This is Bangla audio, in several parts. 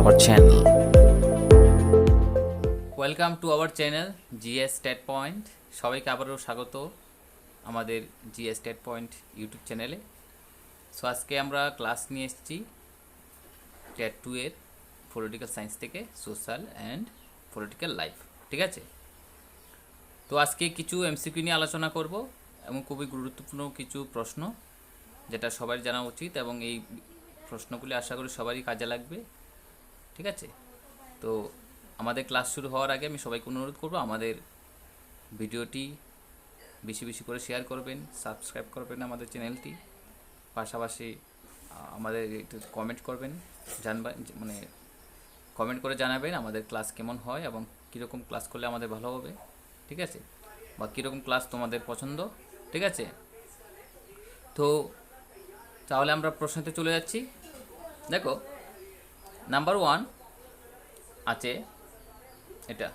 our channel. Welcome to our channel GS state point. সবাইকে আবারও স্বাগত আমাদের জিএস স্টেট পয়েন্ট ইউটিউব চ্যানেলে। সো আজকে আমরা ক্লাস নিয়ে এসেছি টেট 2 এর পলিটিক্যাল সায়েন্স থেকে সোশ্যাল অ্যান্ড পলিটিক্যাল লাইফ, ঠিক আছে। তো আজকে কিছু এমসিকিউ নিয়ে আলোচনা করব এবং খুবই গুরুত্বপূর্ণ কিছু প্রশ্ন যেটা সবার জানা উচিত, এবং এই প্রশ্নগুলি আশা করি সবারই কাজে লাগবে, ঠিক আছে। তো আমাদের ক্লাস শুরু হওয়ার আগে আমি সবাইকে অনুরোধ করব আমাদের ভিডিওটি বেশি বেশি করে শেয়ার করবেন, সাবস্ক্রাইব করবেন আমাদের চ্যানেলটি, পাশাপাশি আমাদের একটু কমেন্ট করবেন, মানে কমেন্ট করে জানাবেন আমাদের ক্লাস কেমন হয় এবং কীরকম ক্লাস করলে আমাদের ভালো হবে, ঠিক আছে, বা কীরকম ক্লাস তোমাদের পছন্দ, ঠিক আছে। তো তাহলে আমরা প্রশ্নতে চলে যাচ্ছি। দেখো, নাম্বার 1 আছে এটা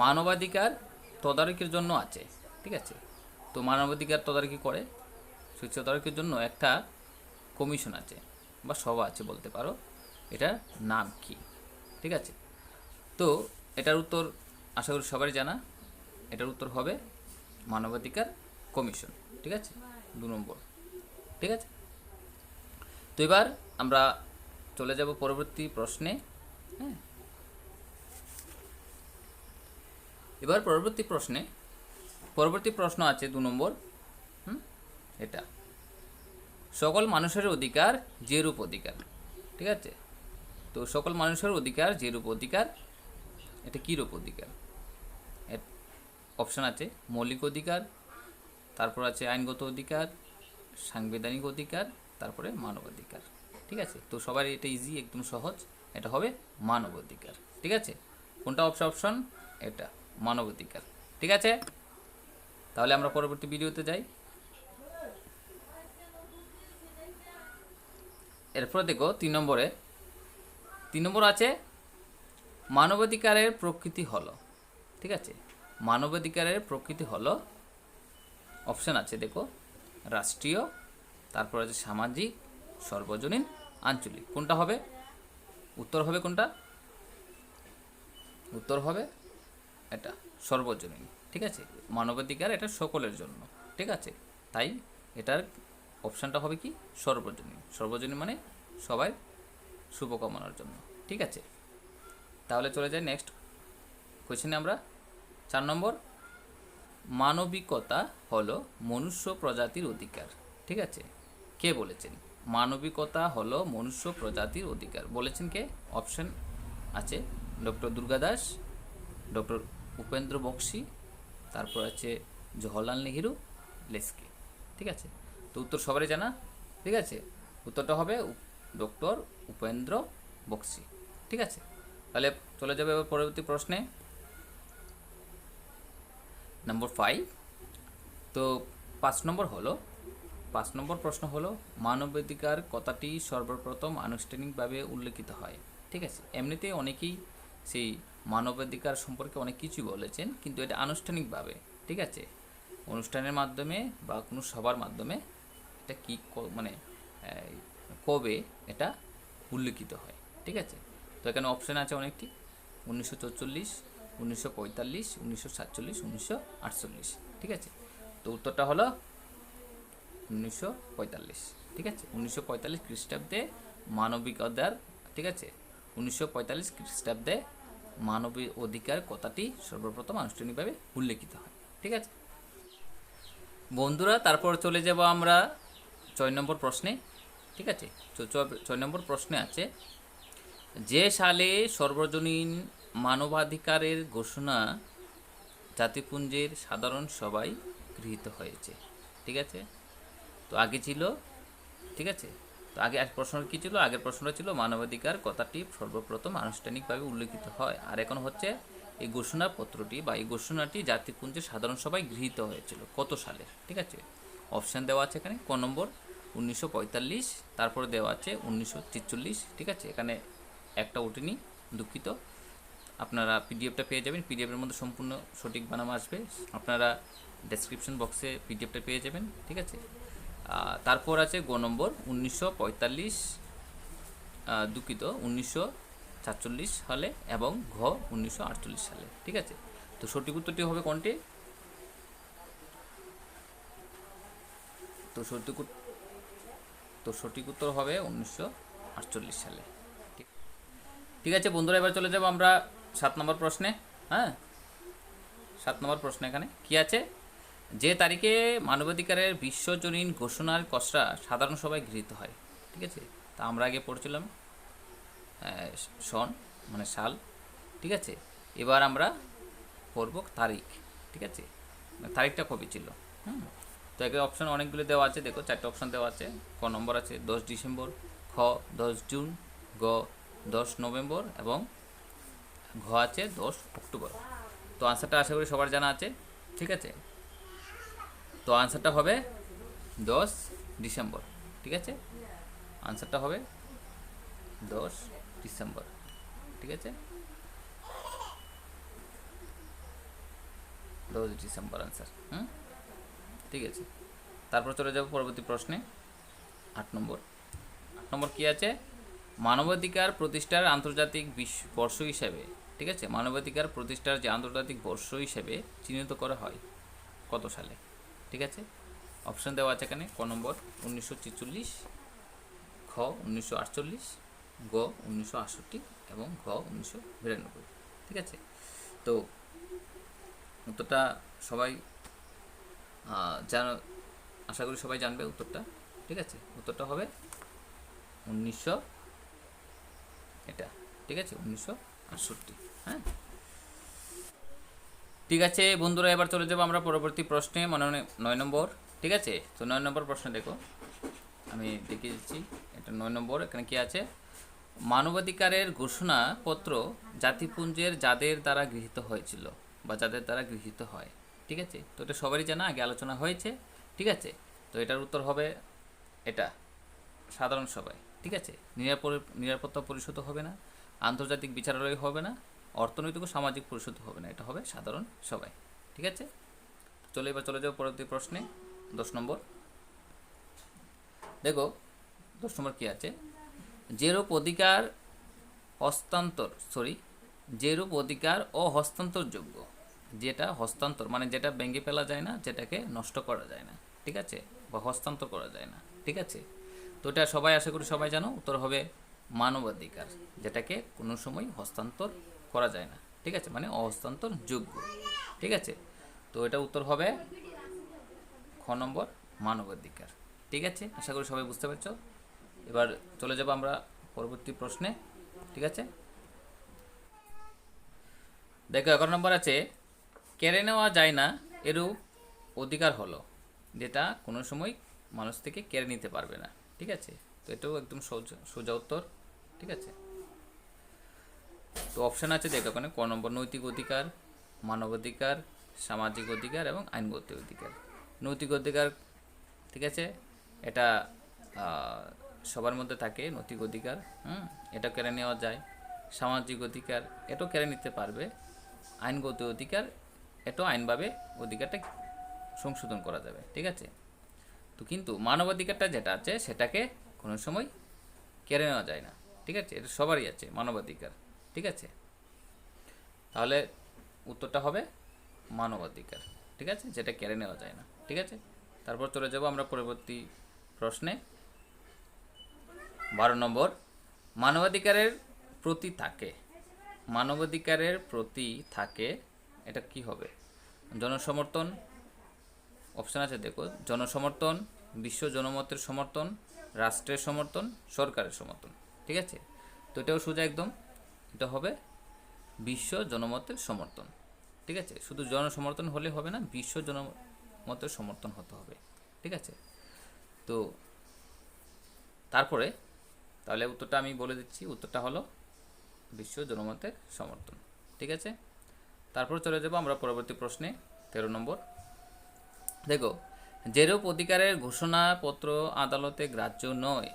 মানবাধিকার তদারকির জন্য আছে, ঠিক আছে। তো মানবাধিকার তদারকি করে সেই তদারকির জন্য একটা কমিশন আছে বা সভা আছে বলতে পারো, এটার নাম কি, ঠিক আছে। তো এটার উত্তর আশা করি সবারই জানা, এটার উত্তর হবে মানবাধিকার কমিশন, ঠিক আছে, 2 নম্বর, ঠিক আছে। তো এবার আমরা চলে যাব পরবর্তী প্রশ্নে। হ্যাঁ, এবার পরবর্তী প্রশ্ন আছে 2 নম্বর। এটা সকল মানুষের অধিকার যেরূপ অধিকার, ঠিক আছে। তো সকল মানুষের অধিকার যেরূপ অধিকার, এটা কী রূপ অধিকার? অপশান আছে মৌলিক অধিকার, তারপর আছে আইনগত অধিকার, সাংবিধানিক অধিকার, তারপরে মানবাধিকার, ঠিক আছে। তো সবার এটা ইজি, একদম সহজ, এটা হবে মানবাধিকার, ঠিক আছে। কোনটা অপশন? এটা মানবাধিকার, ঠিক আছে। তাহলে আমরা পরবর্তী ভিডিওতে যাই। এরপর দেখো 3 নম্বর আছে মানবাধিকারের প্রকৃতি হলো, ঠিক আছে। মানবাধিকারের প্রকৃতি হলো, অপশান আছে দেখো রাষ্ট্রীয়, তারপর আছে সামাজিক, সর্বজনীন, আঞ্চলিক। কোনটা হবে? উত্তর হবে কোনটা? উত্তর হবে এটা সর্বজনীন, ঠিক আছে। মানবাধিকার এটা সকলের জন্য, ঠিক আছে, তাই এটার অপশানটা হবে কি সর্বজনীন। সর্বজনীন মানে সবাই শুভকামনার জন্য, ঠিক আছে। তাহলে চলে যাই নেক্সট কোয়েশ্চেনে আমরা। 4 নম্বর, মানবিকতা হলো মনুষ্য প্রজাতির অধিকার, ঠিক আছে। কে বলেছেন মানবিকতা হলো মনুষ্য প্রজাতির অধিকার? বলেছেন কে? অপশন আছে ডক্টর দুর্গা দাস, ডক্টর উপেন্দ্র বক্সী, তারপর আছে জওহরলাল নেহেরু, লেস্কি, ঠিক আছে। তো উত্তর সবারই জানা, ঠিক আছে। উত্তরটা হবে ডক্টর উপেন্দ্র বক্সী, ঠিক আছে। তাহলে চলে যাবে এবার পরবর্তী প্রশ্নে, নম্বর 5। তো 5 নম্বর প্রশ্ন হলো মানবাধিকার কথাটি সর্বপ্রথম আনুষ্ঠানিকভাবে উল্লেখিত হয়, ঠিক আছে। এমনিতে অনেকেই সেই মানবাধিকার সম্পর্কে অনেক কিছু বলেছেন, কিন্তু এটা আনুষ্ঠানিকভাবে, ঠিক আছে, অনুষ্ঠানের মাধ্যমে বা কোনো সবার মাধ্যমে এটা কি মানে কবে এটা উল্লেখিত হয়, ঠিক আছে। তো এখানে অপশান আছে অনেকটি, 1944, 1945, 1947, 1948, ঠিক আছে। তো উত্তরটা হলো 1945, ঠিক আছে। 1945 খ্রিস্টাব্দে মানবিকতার, ঠিক আছে, 1945 খ্রিস্টাব্দে মানবিক অধিকার কথাটি সর্বপ্রথম আনুষ্ঠানিকভাবে উল্লেখিত হয়, ঠিক আছে বন্ধুরা। তারপর চলে যাব আমরা 6 নম্বর প্রশ্নে, ঠিক আছে। 6 নম্বর প্রশ্নে আছে যে সালে সর্বজনীন মানবাধিকারের ঘোষণা জাতিপুঞ্জের সাধারণ সভায় গৃহীত হয়েছে, ঠিক আছে। তো আগে ছিল, ঠিক আছে, তো আগে প্রশ্ন কী ছিল? আগের প্রশ্নটা ছিল মানবাধিকার কথাটি সর্বপ্রথম আনুষ্ঠানিকভাবে উল্লেখিত হয়, আর এখন হচ্ছে এই ঘোষণাপত্রটি বা এই ঘোষণাটি জাতিপুঞ্জের সাধারণ সভায় গৃহীত হয়েছিল কত সালে, ঠিক আছে। অপশান দেওয়া আছে এখানে, ক নম্বর 1945, তারপরে দেওয়া আছে 1943, ঠিক আছে। এখানে একটা ওঠেনি, দুঃখিত। আপনারা পিডিএফটা পেয়ে যাবেন, পিডিএফের মধ্যে সম্পূর্ণ সঠিক বানাম আসবে, আপনারা ডেসক্রিপশন বক্সে পিডিএফটা পেয়ে যাবেন, ঠিক আছে। তারপর আছে গ নম্বর 1945 দুঃখিত 1947 সালে এবং ঘ 1948 সালে। ঠিক আছে, তো সঠিক উত্তরটি হবে কোনটি? তো সঠিক উত্তর হবে 1948 সালে। ঠিক আছে বন্ধুরা, এবার চলে যাব আমরা 7 নম্বর প্রশ্নে। হ্যাঁ, 7 নম্বর প্রশ্ন এখানে কি আছে? যে তারিখে মানবাধিকারের বিশ্বজনীন ঘোষণার খসড়া সাধারণ সভায় গৃহীত হয়। ঠিক আছে, তা আমরা আগে পড়ছিলাম সন মানে সাল। ঠিক আছে, এবার আমরা পড়ব তারিখ। ঠিক আছে, তারিখটা কবে ছিল? তো একে অপশন অনেকগুলো দেওয়া আছে, দেখো 4টে অপশন দেওয়া আছে। ক নম্বর আছে 10 ডিসেম্বর, খ 10 জুন, গ 10 নভেম্বর এবং ঘ আছে 10 অক্টোবর। তো আনসারটা আশা করি সবার জানা আছে। ঠিক আছে, তো আনসারটা হবে 10 ডিসেম্বর। ঠিক আছে, আনসারটা হবে 10 ডিসেম্বর। ঠিক আছে, 10 ডিসেম্বর আনসার। ঠিক আছে, তারপর চলে যাব পরবর্তী প্রশ্নে। 8 নম্বর কি আছে? মানবাধিকার প্রতিষ্ঠার আন্তর্জাতিক বর্ষ হিসাবে, ঠিক আছে, মানবাধিকার প্রতিষ্ঠার যে আন্তর্জাতিক বর্ষ হিসেবে চিহ্নিত করা হয় কত সালে? ঠিক আছে, অপশন দেওয়া আছে এখানে। ক নম্বর 1946, খ 1948, গ 1968 এবং ঘ 1992। ঠিক আছে, তো উত্তরটা সবাই আশা করি সবাই জানবে উত্তরটা। ঠিক আছে, উত্তরটা হবে 1900 এটা। ঠিক আছে, 1968। হ্যাঁ, ঠিক আছে বন্ধুরা, এবার চলে যাবো আমরা পরবর্তী প্রশ্নে, মানে 9 নম্বর। ঠিক আছে, তো 9 নম্বর প্রশ্ন দেখো, আমি দেখিয়ে দিচ্ছি। এটা 9 নম্বর। এখানে কি আছে? মানবাধিকারের ঘোষণাপত্র জাতিপুঞ্জের যাদের দ্বারা গৃহীত হয়েছিল বা যাদের দ্বারা গৃহীত হয়। ঠিক আছে, তো এটা সবারই জানা, আগে আলোচনা হয়েছে। ঠিক আছে, তো এটার উত্তর হবে এটা সাধারণ সভায়। ঠিক আছে, নিরাপত্তা পরিষদ হবে না, আন্তর্জাতিক বিচারালয় হবে না, অর্থনৈতিক ও সামাজিক পরিষদ হবে না, এটা হবে সাধারণ সভায়। ঠিক আছে, এবার চলে যাও পরবর্তী প্রশ্নে। 10 নম্বর দেখো, 10 নম্বর কি আছে? যেরূপ অধিকার ও হস্তান্তরযোগ্য, যেটা হস্তান্তর মানে যেটা ভেঙে ফেলা যায় না, যেটাকে নষ্ট করা যায় না। ঠিক আছে, বা হস্তান্তর করা যায় না। ঠিক আছে, তো এটা সবাই আশা করি সবাই জানো, উত্তর হবে মানবাধিকার, যেটাকে কোনো সময় হস্তান্তর করা যায় না। ঠিক আছে, মানে অহস্তান্তরযোগ্য। ঠিক আছে, তো এটা উত্তর হবে খ নম্বর মানবাধিকার। ঠিক আছে, আশা করি সবাই বুঝতে পারছো। এবার চলে যাব আমরা পরবর্তী প্রশ্নে। ঠিক আছে, দেখো 11 নম্বর আছে, কেড়ে নেওয়া যায় না এরূপ অধিকার হলো যেটা কোনো সময় মানুষ থেকে কেড়ে নিতে পারবে না। ঠিক আছে, তো এটাও একদম সোজা উত্তর। ঠিক আছে, তো অপশান আছে দেখো ওখানে। ক নম্বর নৈতিক অধিকার, মানবাধিকার, সামাজিক অধিকার এবং আইনগত অধিকার। নৈতিক অধিকার, ঠিক আছে, এটা সবার মধ্যে থাকে নৈতিক অধিকার। এটা কেড়ে নেওয়া যায়। সামাজিক অধিকার, এটাও কেড়ে নিতে পারবে। আইনগত অধিকার, এটাও আইনভাবে অধিকারটা সংশোধন করা যাবে। ঠিক আছে, তো কিন্তু মানবাধিকারটা যেটা আছে সেটাকে কোনো সময় কেড়ে নেওয়া যায় না। ঠিক আছে, এটা সবারই আছে মানবাধিকার। ঠিক আছে, তাহলে উত্তরটা হবে মানবাধিকার। ঠিক আছে, যেটা কেড়ে নেওয়া যায় না। ঠিক আছে, তারপর চলে যাব আমরা পরবর্তী প্রশ্নে। 12 নম্বর, মানবাধিকারের প্রতি থাকে, এটা কি হবে? জনসমর্থন, অপশান আছে দেখো, জনসমর্থন, বিশ্ব জনমতের সমর্থন, রাষ্ট্রের সমর্থন, সরকারের সমর্থন। ঠিক আছে, তো এটাও সোজা একদম, এটা হবে বিশ্ব জনমতের সমর্থন। ঠিক আছে, শুধু জনসমর্থন হলে হবে না, বিশ্ব জনমতের সমর্থন হতে হবে। ঠিক আছে, তো তারপরে তাহলে উত্তরটা আমি বলে দিচ্ছি, উত্তরটা হলো বিশ্ব জনমতের সমর্থন। ঠিক আছে, তারপর চলে যাব আমরা পরবর্তী প্রশ্নে। 13 নম্বর দেখো, যেরূপ অধিকারের ঘোষণাপত্র আদালতে গ্রাহ্য নয়,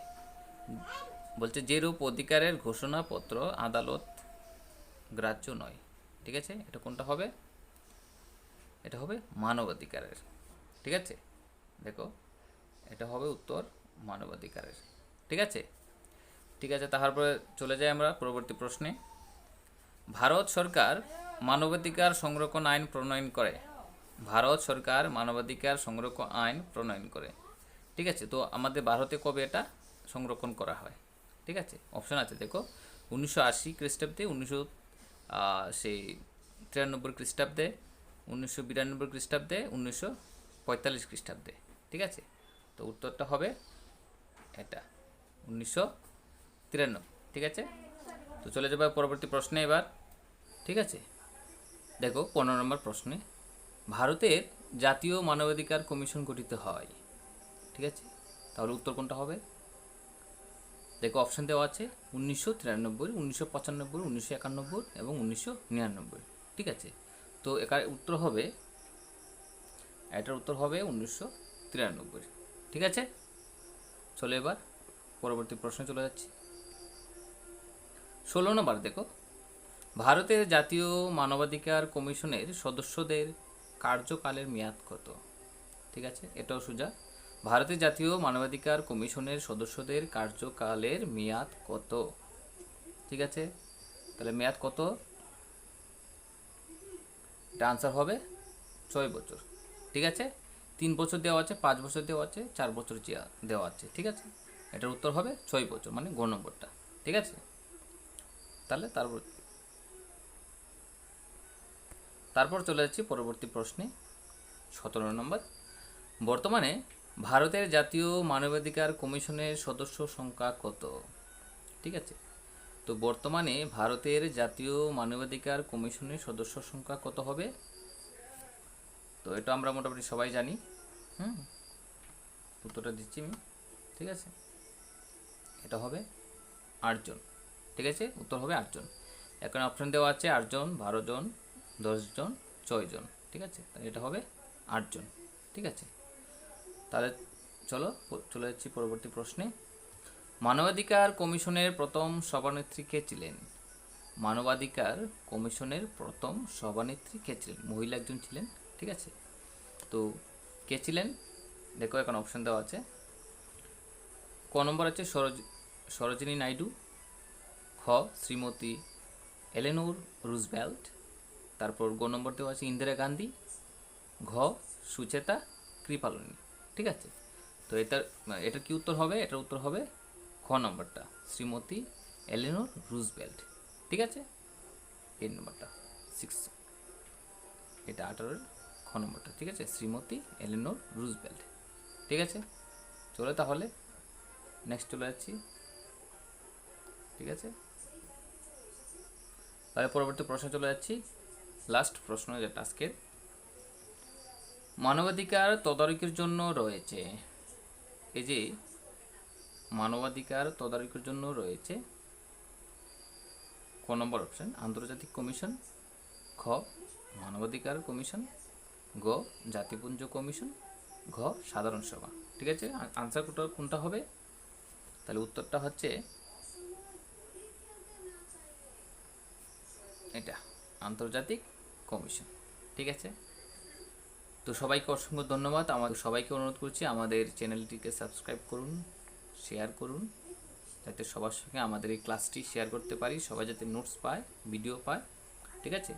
বলছে যেরূপ অধিকারের ঘোষণাপত্র আদালত গ্রাহ্য নয়। ঠিক আছে, এটা কোনটা হবে? এটা হবে মানবাধিকারের। ঠিক আছে, দেখো এটা হবে উত্তর মানবাধিকারের। ঠিক আছে, ঠিক আছে, তারপরে চলে যাই আমরা পরবর্তী প্রশ্নে। ভারত সরকার মানবাধিকার সংরক্ষণ আইন প্রণয়ন করে। ভারত সরকার মানবাধিকার সংরক্ষণ আইন প্রণয়ন করে। ঠিক আছে, তো আমাদের ভারতে কবে এটা সংরক্ষণ করা হয়? ঠিক আছে, অপশন আছে দেখো, 1980 খ্রিস্টাব্দে, সেই 93 খ্রিস্টাব্দে, 1992 খ্রিস্টাব্দে, 1945 খ্রিস্টাব্দে। ঠিক আছে, তো উত্তরটা হবে এটা 1993। ঠিক আছে, তো চলে যাবে পরবর্তী প্রশ্নে এবার। ঠিক আছে, দেখো 15 নম্বর প্রশ্নে, ভারতের জাতীয় মানবাধিকার কমিশন গঠিত হয়। ঠিক আছে, তাহলে উত্তর কোনটা হবে? দেখো অপশন দেওয়া আছে 1993, 1995, 1991 এবং 1999। ঠিক আছে, তো এখানে উত্তর হবে, এটার উত্তর হবে 1993। ঠিক আছে, চলো এবার পরবর্তী প্রশ্নে চলে যাচ্ছি। 16 নম্বর দেখো, ভারতের জাতীয় মানবাধিকার কমিশনের সদস্যদের কার্যকালের মেয়াদ কত? ঠিক আছে, এটাও সোজা। ভারতের জাতীয় মানবাধিকার কমিশনের সদস্যদের কার্যকালের মেয়াদ কত? ঠিক আছে, তাহলে মেয়াদ কত? এটা আনসার হবে 6 বছর। ঠিক আছে, 3 বছর দেওয়া আছে, 5 বছর দেওয়া আছে, 4 বছর দেওয়া আছে। ঠিক আছে, এটার উত্তর হবে 6 বছর, মানে গ নম্বরটা। ঠিক আছে, তাহলে তারপর চলে যাচ্ছি পরবর্তী প্রশ্নে। 17 নম্বর, বর্তমানে ভারতের জাতীয় মানবাধিকার কমিশনের সদস্য সংখ্যা কত? ঠিক আছে, তো বর্তমানে ভারতের জাতীয় মানবাধিকার কমিশনের সদস্য সংখ্যা কত হবে? তো এটা আমরা মোটামুটি সবাই জানি। উত্তরটা দিচ্ছি আমি। ঠিক আছে, এটা হবে 8 জন। ঠিক আছে, উত্তর হবে 8 জন। এখন অপশন দেওয়া আছে 8 জন, 12 জন, 10 জন, 6 জন। ঠিক আছে, তাহলে এটা হবে 8 জন। ঠিক আছে, তাহলে চলো চলে যাচ্ছি পরবর্তী প্রশ্নে। মানবাধিকার কমিশনের প্রথম সভানেত্রী কে ছিলেন? মানবাধিকার কমিশনের প্রথম সভানেত্রী কে ছিলেন? মহিলা একজন ছিলেন। ঠিক আছে, তো কে ছিলেন? দেখো এখন অপশন দেওয়া আছে। ক নম্বর আছে সরোজিনী নাইডু, খ শ্রীমতী এলেনোর রুজভেল্ট, তারপর গ নম্বর দেওয়া আছে ইন্দিরা গান্ধী, ঘ সুচেতা কৃপালনী। ঠিক আছে, তো এটার কি উত্তর হবে? এটার উত্তর হবে খ নম্বরটা, শ্রীমতী এলেনোর রুজভেল্ট। ঠিক আছে, এই নম্বরটা 6, এটা 18-এর খ নম্বরটা। ঠিক আছে, শ্রীমতী এলেনোর রুজভেল্ট। ঠিক আছে, চলো তাহলে নেক্সট চলে যাচ্ছি। ঠিক আছে, তাহলে পরবর্তী প্রশ্নে চলে যাচ্ছি, লাস্ট প্রশ্ন যেটা আজকের। মানবাধিকার তদারকির জন্য রয়েছে, এই যে মানবাধিকার তদারকির জন্য রয়েছে, ক নম্বর অপশন আন্তর্জাতিক কমিশন, খ মানবাধিকার কমিশন, গ জাতিপুঞ্জ কমিশন, ঘ সাধারণ সভা। ঠিক আছে, আনসার কোনটা হবে? তাহলে উত্তরটা হচ্ছে এটা, আন্তর্জাতিক কমিশন। ঠিক আছে, তো সবাইকে অসংখ্য ধন্যবাদ। সবাইকে অনুরোধ করছি আমাদের চ্যানেলটিকে সাবস্ক্রাইব করুন, শেয়ার করুন, যাতে সবার সঙ্গে আমাদের এই ক্লাসটি শেয়ার করতে পারি, সবাই যাতে নোটস পায়, ভিডিও পায়। ঠিক আছে,